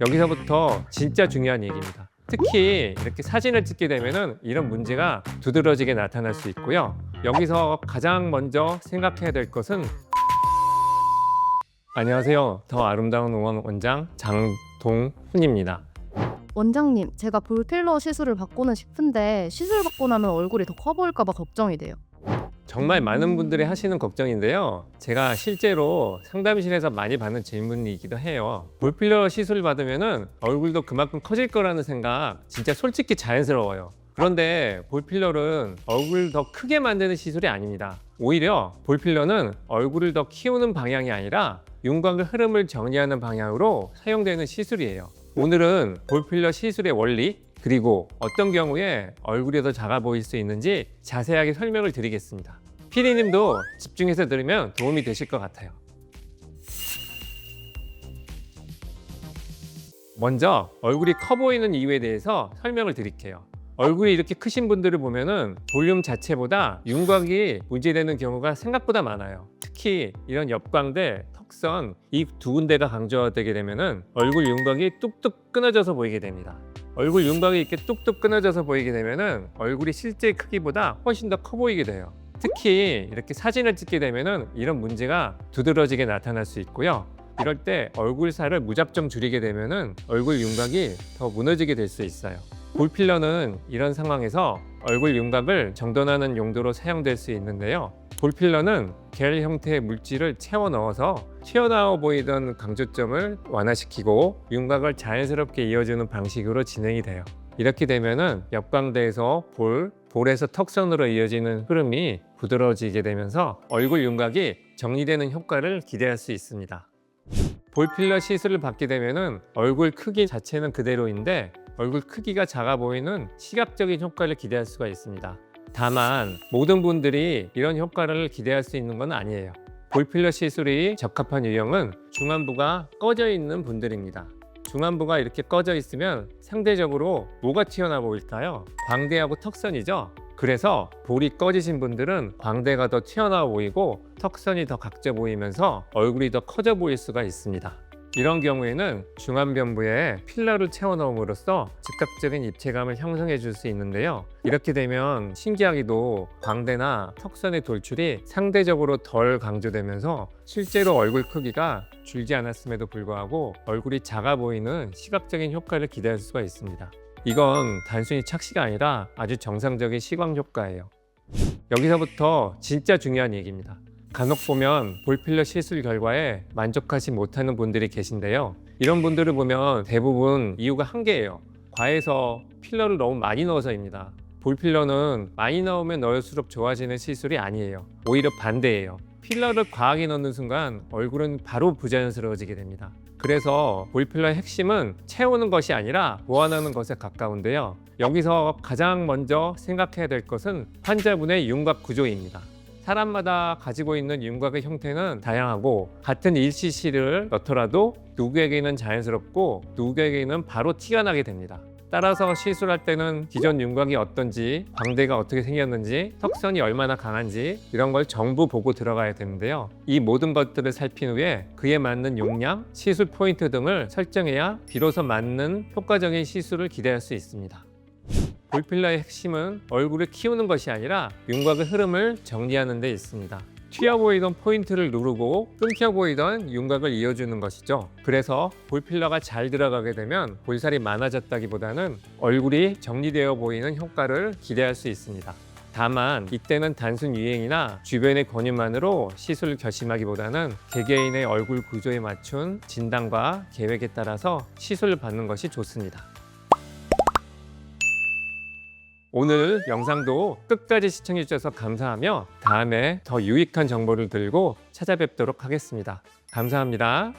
여기서부터 진짜 중요한 얘기입니다. 특히 이렇게 사진을 찍게 되면은 이런 문제가 두드러지게 나타날 수 있고요. 여기서 가장 먼저 생각해야 될 것은 안녕하세요. 더 아름다운 응원 원장 장동훈입니다. 원장님, 제가 볼필러 시술을 받고는 싶은데 시술 받고 나면 얼굴이 더 커 보일까 봐 걱정이 돼요. 정말 많은 분들이 하시는 걱정인데요. 제가 실제로 상담실에서 많이 받는 질문이기도 해요. 볼필러 시술 받으면은 얼굴도 그만큼 커질 거라는 생각 진짜 솔직히 자연스러워요. 그런데 볼필러는 얼굴을 더 크게 만드는 시술이 아닙니다. 오히려 볼필러는 얼굴을 더 키우는 방향이 아니라 윤곽의 흐름을 정리하는 방향으로 사용되는 시술이에요. 오늘은 볼필러 시술의 원리, 그리고 어떤 경우에 얼굴이 더 작아 보일 수 있는지 자세하게 설명을 드리겠습니다. 피디님도 집중해서 들으면 도움이 되실 것 같아요. 먼저 얼굴이 커 보이는 이유에 대해서 설명을 드릴게요. 얼굴이 이렇게 크신 분들을 보면은 볼륨 자체보다 윤곽이 문제되는 경우가 생각보다 많아요. 특히 이런 옆광대, 턱선 이 두 군데가 강조되게 되면은 얼굴 윤곽이 뚝뚝 끊어져서 보이게 됩니다. 얼굴 윤곽이 이렇게 뚝뚝 끊어져서 보이게 되면은 얼굴이 실제 크기보다 훨씬 더 커 보이게 돼요. 특히 이렇게 사진을 찍게 되면은 이런 문제가 두드러지게 나타날 수 있고요. 이럴 때 얼굴 살을 무작정 줄이게 되면은 얼굴 윤곽이 더 무너지게 될 수 있어요. 볼필러는 이런 상황에서 얼굴 윤곽을 정돈하는 용도로 사용될 수 있는데요. 볼필러는 겔 형태의 물질을 채워 넣어서 튀어나와 보이던 강조점을 완화시키고 윤곽을 자연스럽게 이어주는 방식으로 진행이 돼요. 이렇게 되면은 옆광대에서 볼에서 턱선으로 이어지는 흐름이 부드러워지게 되면서 얼굴 윤곽이 정리되는 효과를 기대할 수 있습니다. 볼필러 시술을 받게 되면은 얼굴 크기 자체는 그대로인데 얼굴 크기가 작아 보이는 시각적인 효과를 기대할 수가 있습니다. 다만 모든 분들이 이런 효과를 기대할 수 있는 건 아니에요. 볼필러 시술이 적합한 유형은 중안부가 꺼져 있는 분들입니다. 중안부가 이렇게 꺼져 있으면 상대적으로 뭐가 튀어나와 보일까요? 광대하고 턱선이죠. 그래서 볼이 꺼지신 분들은 광대가 더 튀어나와 보이고 턱선이 더 각져 보이면서 얼굴이 더 커져 보일 수가 있습니다. 이런 경우에는 중안변부에 필러를 채워 넣음으로써 즉각적인 입체감을 형성해 줄 수 있는데요. 이렇게 되면 신기하게도 광대나 턱선의 돌출이 상대적으로 덜 강조되면서 실제로 얼굴 크기가 줄지 않았음에도 불구하고 얼굴이 작아 보이는 시각적인 효과를 기대할 수가 있습니다. 이건 단순히 착시가 아니라 아주 정상적인 시광 효과예요. 여기서부터 진짜 중요한 얘기입니다. 간혹 보면 볼필러 시술 결과에 만족하지 못하는 분들이 계신데요. 이런 분들을 보면 대부분 이유가 한 개예요. 과해서 필러를 너무 많이 넣어서입니다. 볼필러는 많이 넣으면 넣을수록 좋아지는 시술이 아니에요. 오히려 반대예요. 필러를 과하게 넣는 순간 얼굴은 바로 부자연스러워지게 됩니다. 그래서 볼필러의 핵심은 채우는 것이 아니라 보완하는 것에 가까운데요. 여기서 가장 먼저 생각해야 될 것은 환자분의 윤곽 구조입니다. 사람마다 가지고 있는 윤곽의 형태는 다양하고 같은 1cc를 넣더라도 누구에게는 자연스럽고 누구에게는 바로 티가 나게 됩니다. 따라서 시술할 때는 기존 윤곽이 어떤지, 광대가 어떻게 생겼는지, 턱선이 얼마나 강한지 이런 걸 전부 보고 들어가야 되는데요. 이 모든 것들을 살핀 후에 그에 맞는 용량, 시술 포인트 등을 설정해야 비로소 맞는 효과적인 시술을 기대할 수 있습니다. 볼필러의 핵심은 얼굴을 키우는 것이 아니라 윤곽의 흐름을 정리하는 데 있습니다. 튀어 보이던 포인트를 누르고 끊겨 보이던 윤곽을 이어주는 것이죠. 그래서 볼필러가 잘 들어가게 되면 볼살이 많아졌다기보다는 얼굴이 정리되어 보이는 효과를 기대할 수 있습니다. 다만 이때는 단순 유행이나 주변의 권유만으로 시술을 결심하기보다는 개개인의 얼굴 구조에 맞춘 진단과 계획에 따라서 시술을 받는 것이 좋습니다. 오늘 영상도 끝까지 시청해 주셔서 감사하며 다음에 더 유익한 정보를 들고 찾아뵙도록 하겠습니다. 감사합니다.